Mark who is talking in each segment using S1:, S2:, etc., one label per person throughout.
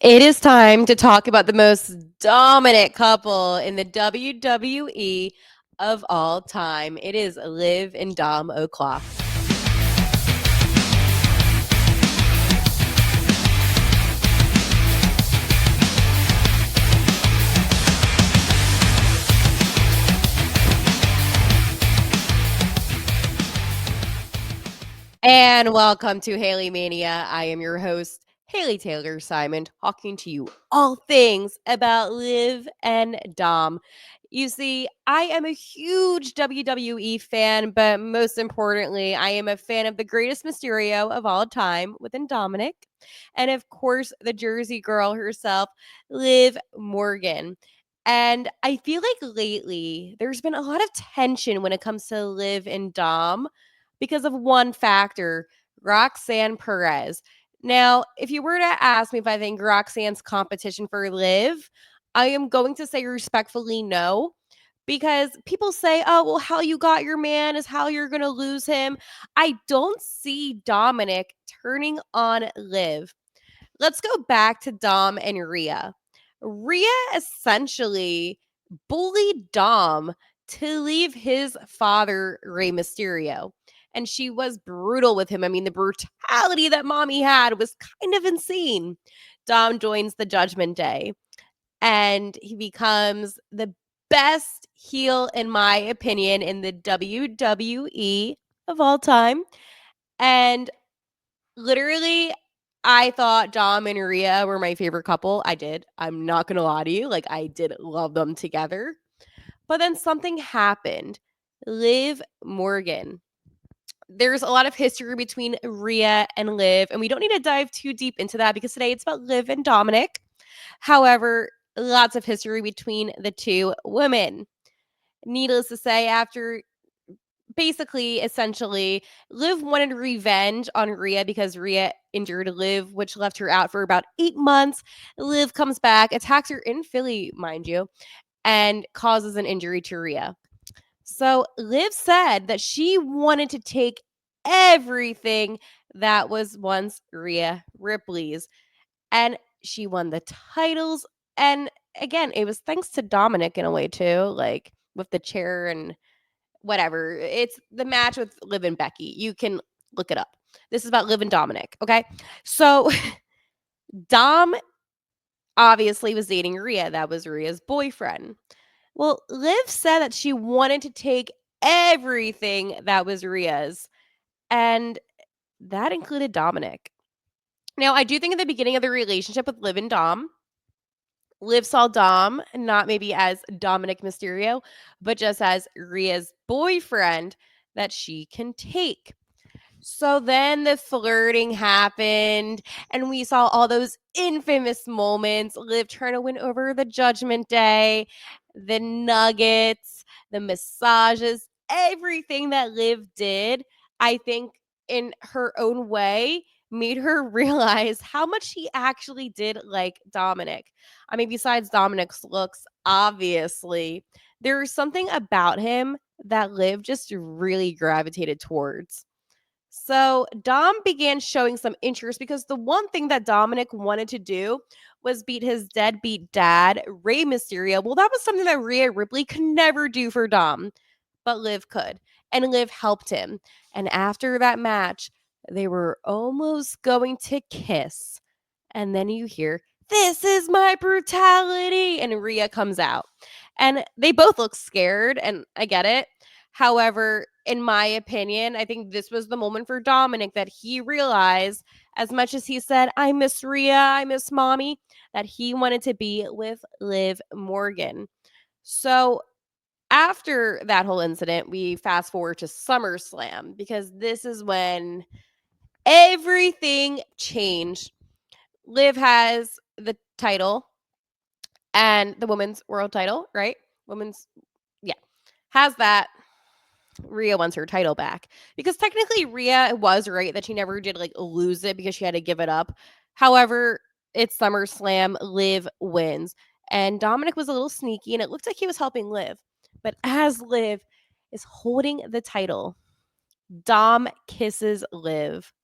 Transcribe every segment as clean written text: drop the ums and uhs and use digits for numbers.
S1: It is time to talk about the most dominant couple in the WWE of all time. It is Liv and Dom O'Clock. And welcome to HaleyMania. I am your host, Haley Taylor Simon, talking to you all things about Liv and Dom. You see, I am a huge WWE fan, but most importantly, I am a fan of the greatest Mysterio of all time within Dominik. And of course, the Jersey girl herself, Liv Morgan. And I feel like lately there's been a lot of tension when it comes to Liv and Dom because of one factor, Roxanne Perez. Now, if you were to ask me if I think Roxanne's competition for Liv, I am going to say respectfully no. Because people say, oh, well, how you got your man is how you're going to lose him. I don't see Dominik turning on Liv. Let's go back to Dom and Rhea. Rhea essentially bullied Dom to leave his father, Rey Mysterio. And she was brutal with him. I mean, the brutality that mommy had was kind of insane. Dom joins the Judgment Day and he becomes the best heel, in my opinion, in the WWE of all time. And literally, I thought Dom and Rhea were my favorite couple. I did. I'm not going to lie to you. Like, I did love them together. But then something happened. Liv Morgan. There's a lot of history between Rhea and Liv, and we don't need to dive too deep into that because today it's about Liv and Dominik. However, lots of history between the two women. Needless to say, after basically, essentially, Liv wanted revenge on Rhea because Rhea injured Liv, which left her out for about 8 months. Liv comes back, attacks her in Philly, mind you, and causes an injury to Rhea. So Liv said that she wanted to take everything that was once Rhea Ripley's, and she won the titles. And again, it was thanks to Dominik in a way too, like with the chair and whatever. It's the match with Liv and Becky. You can look it up. This is about Liv and Dominik. Okay. So Dom obviously was dating Rhea. That was Rhea's boyfriend. Well, Liv said that she wanted to take everything that was Rhea's, and that included Dominik. Now, I do think at the beginning of the relationship with Liv and Dom, Liv saw Dom not maybe as Dominik Mysterio, but just as Rhea's boyfriend that she can take. So then the flirting happened, and we saw all those infamous moments. Liv trying to win over the Judgment Day, the nuggets, the massages, everything that Liv did, I think, in her own way, made her realize how much she actually did like Dominik. I mean, besides Dominik's looks, obviously, there's something about him that Liv just really gravitated towards. So Dom began showing some interest because the one thing that Dominik wanted to do was beat his deadbeat dad, Rey Mysterio. Well, that was something that Rhea Ripley could never do for Dom, but Liv could. And Liv helped him. And after that match, they were almost going to kiss. And then you hear, "This is my brutality." And Rhea comes out. And they both look scared. And I get it. However, in my opinion, I think this was the moment for Dominik that he realized, as much as he said, "I miss Rhea, I miss mommy," that he wanted to be with Liv Morgan. So after that whole incident, we fast forward to SummerSlam because this is when everything changed. Liv has the title and the women's world title, right? Women's, yeah, has that. Rhea wants her title back because technically Rhea was right that she never did like lose it because she had to give it up. However, it's SummerSlam. Liv wins, and Dominik was a little sneaky, and it looked like he was helping Liv. But as Liv is holding the title, Dom kisses Liv,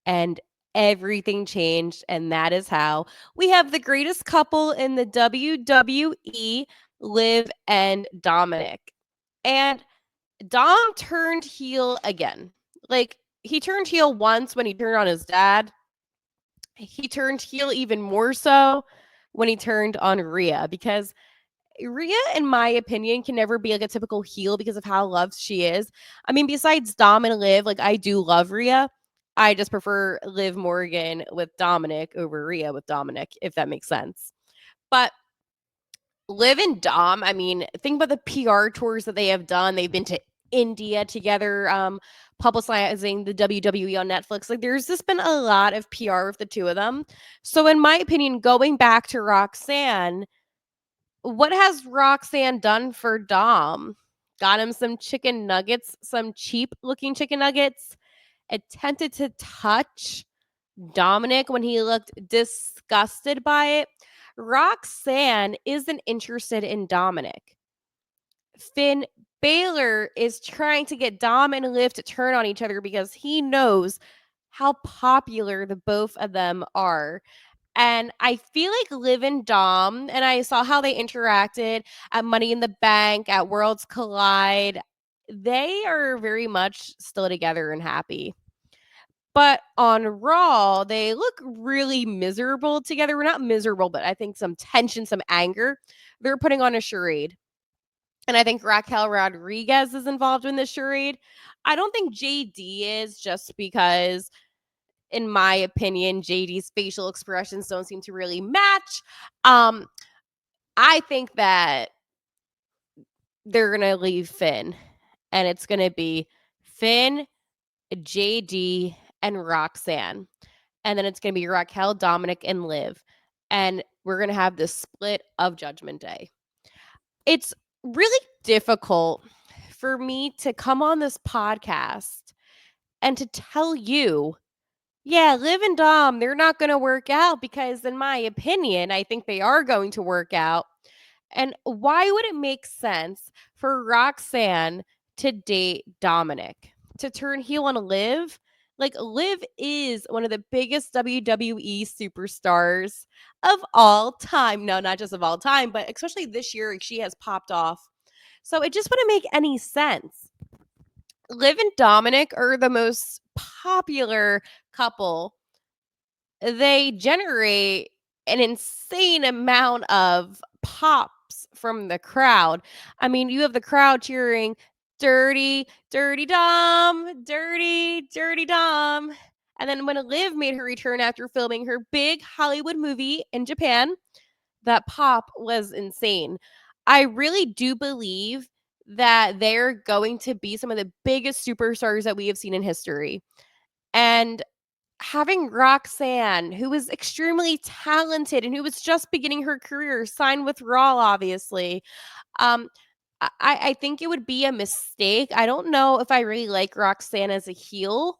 S1: and everything changed, and that is how we have the greatest couple in the WWE, Liv and Dominik. And Dom turned heel again. Like, he turned heel once when he turned on his dad. He turned heel even more so when he turned on Rhea, because Rhea, in my opinion, can never be like a typical heel because of how loved she is. I mean, besides Dom and Liv, like, I do love Rhea. I just prefer Liv Morgan with Dominik over Rhea with Dominik, if that makes sense. But Liv and Dom, I mean, think about the PR tours that they have done. They've been to India together, publicizing the WWE on Netflix. Like, there's just been a lot of PR with the two of them. So, in my opinion, going back to Roxanne, what has Roxanne done for Dom? Got him some chicken nuggets, some cheap looking chicken nuggets, attempted to touch Dominik when he looked disgusted by it. Roxanne isn't interested in Dominik. Finn Bálor is trying to get Dom and Liv to turn on each other because he knows how popular the both of them are. And I feel like Liv and Dom, and I saw how they interacted at Money in the Bank, at Worlds Collide. They are very much still together and happy. But on Raw, they look really miserable together. We're not miserable, but I think some tension, some anger. They're putting on a charade. And I think Raquel Rodriguez is involved in this charade. I don't think JD is, just because, in my opinion, JD's facial expressions don't seem to really match. Um, I think that they're gonna leave Finn, and it's gonna be Finn, JD, and Roxanne, and then it's gonna be Raquel, Dominik, and Liv, and we're gonna have this split of Judgment Day. It's really difficult for me to come on this podcast and to tell you, yeah, Liv and Dom, they're not going to work out, because, in my opinion, I think they are going to work out. And why would it make sense for Roxanne to date Dominik, to turn heel on Liv? Like, Liv is one of the biggest WWE superstars of all time. No, not just of all time, but especially this year, she has popped off. So it just wouldn't make any sense. Liv and Dominik are the most popular couple. They generate an insane amount of pops from the crowd. I mean, you have the crowd cheering, "Dirty, dirty Dom, dirty, dirty Dom." And then when Liv made her return after filming her big Hollywood movie in Japan, that pop was insane. I really do believe that they're going to be some of the biggest superstars that we have seen in history. And having Roxanne, who is extremely talented and who was just beginning her career, signed with Raw, obviously. Um, I think it would be a mistake. I don't know if I really like Roxanne as a heel.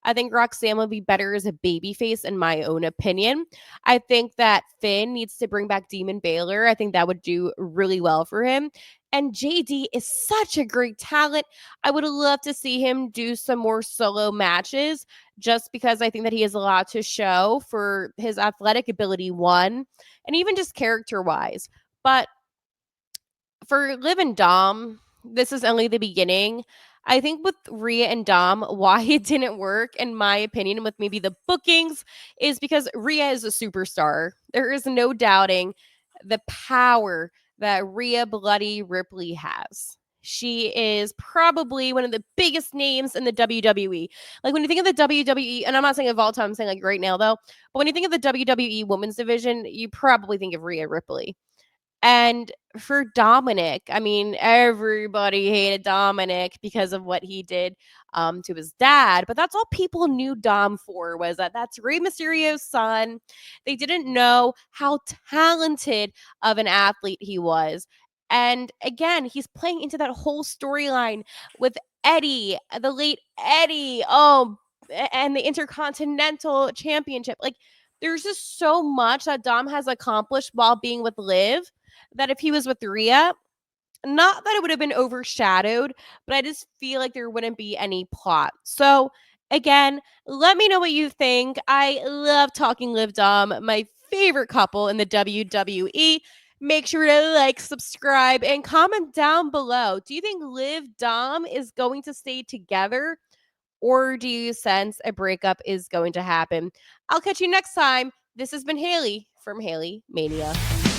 S1: I think Roxanne would be better as a babyface, in my own opinion. I think that Finn needs to bring back Demon Bálor. I think that would do really well for him. And JD is such a great talent. I would love to see him do some more solo matches, just because I think that he has a lot to show for his athletic ability, one, and even just character wise. But for Liv and Dom, this is only the beginning. I think with Rhea and Dom, why it didn't work, in my opinion, with maybe the bookings, is because Rhea is a superstar. There is no doubting the power that Rhea Bloody Ripley has. She is probably one of the biggest names in the WWE. Like, when you think of the WWE, and I'm not saying of all time, I'm saying like right now though, but when you think of the WWE women's division, you probably think of Rhea Ripley. And for Dominik, I mean, everybody hated Dominik because of what he did to his dad. But that's all people knew Dom for, was that that's Rey Mysterio's son. They didn't know how talented of an athlete he was. And again, he's playing into that whole storyline with Eddie, the late Eddie. Oh, and the Intercontinental Championship. Like, there's just so much that Dom has accomplished while being with Liv, that if he was with Rhea, not that it would have been overshadowed, but I just feel like there wouldn't be any plot. So Again, let me know what you think. I love talking Liv Dom, my favorite couple in the WWE. Make sure to like, subscribe, and comment down below. Do you think Liv Dom is going to stay together? Or do you sense a breakup is going to happen? I'll catch you next time. This has been Haley from HaleyMania.